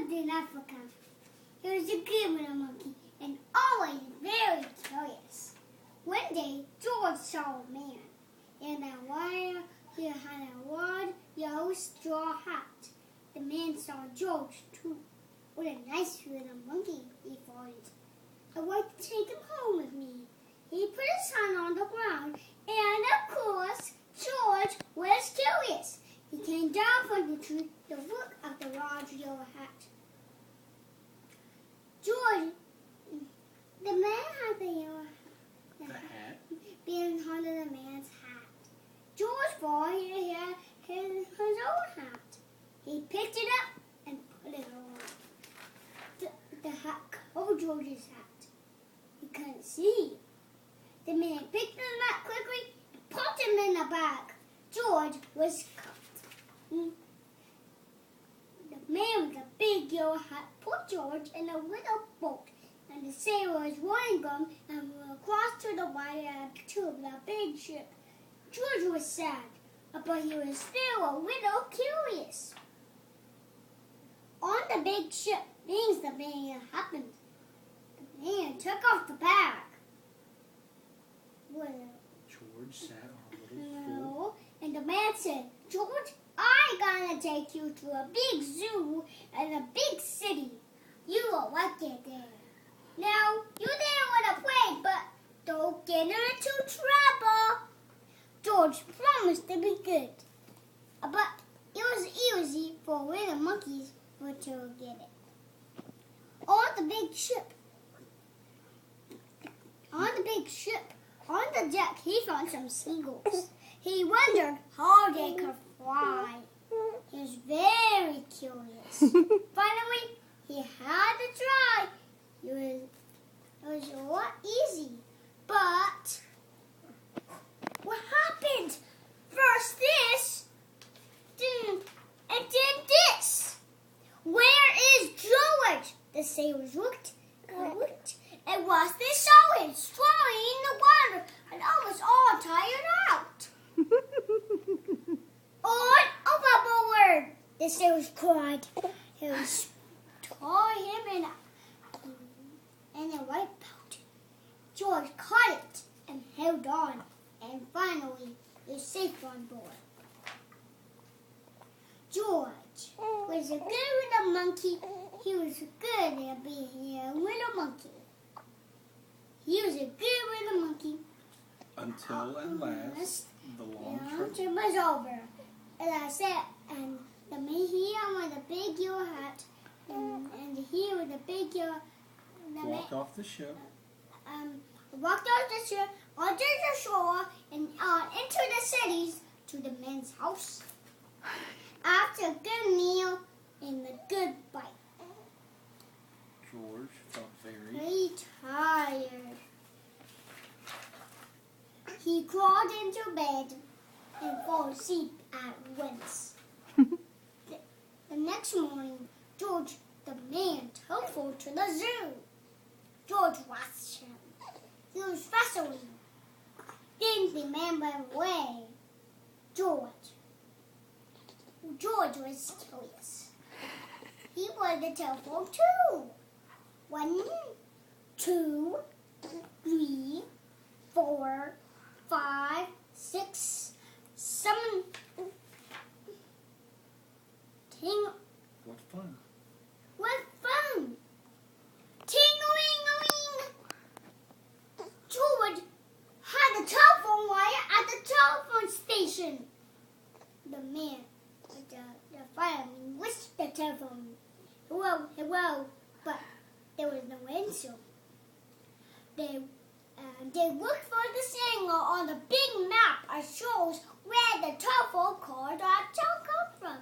lived in Africa. He was a good little monkey and always very curious. One day, George saw a man in a wire. He had a large yellow straw hat. The man saw George too. What a nice little monkey, he thought. I'd like to take him home with me. He put his hand on the ground, and of course, George was curious. He came down from the tree to look at the large yellow hat. George, the man had the yellow hat being under the man's hat. George thought he had his own hat. He picked it up and put it on. The hat covered George's hat. He couldn't see. The man picked him up quickly and put him in the bag. George was caught. The man with the big yellow hat put George in a little boat, and the sailors wanted them and were across to the wire to the big ship. George was sad, but he was still a little curious. On the big ship, things that happened. The man took off the bag. George sat on a little No, and the man said, George, I'm gonna take you to a big zoo and a big city. You will like it there. Now, you didn't want to play, but don't get into trouble. George promised to be good. But it was easy for little monkeys to get it. On the big ship, on the deck, he found some seagulls. He wondered how they could fly. He was very curious. Finally, he had to try. It was a lot easy. But what happened? First this, and then this. Where is George? The sailors looked and looked. And was this so? It's swimming in the water and almost all tired out. On overboard! The sailors cried. He was tore him in a white boat. George caught it and held on, and finally is safe on board. George was a good little monkey. He was good at being a little monkey. He was a good little monkey. Until at last, the long trip was over. As I said, and the man here with a big yellow hat, and he with a big yellow. Walked off the ship. Walked off the ship, onto the shore, and into the cities to the man's house. After a good meal and a good bite. George felt very tired. He crawled into bed and fell asleep at once. The next morning, George, the man, telephoned to the zoo. George watched him. He was fascinated. Then the man went away. George was curious. He wanted the telephone too. 1, 2, 3, 4, 5, 6, 7. What fun. What fun! Ting-a-ling-a-ling! George had a telephone wire at the telephone station. The man with the fireman wished the telephone. Hello, hello, but there was no answer. They looked for the signal on the big map that shows where the telephone called come from.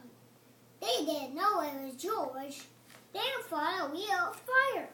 They didn't know it was George. They thought a real fire.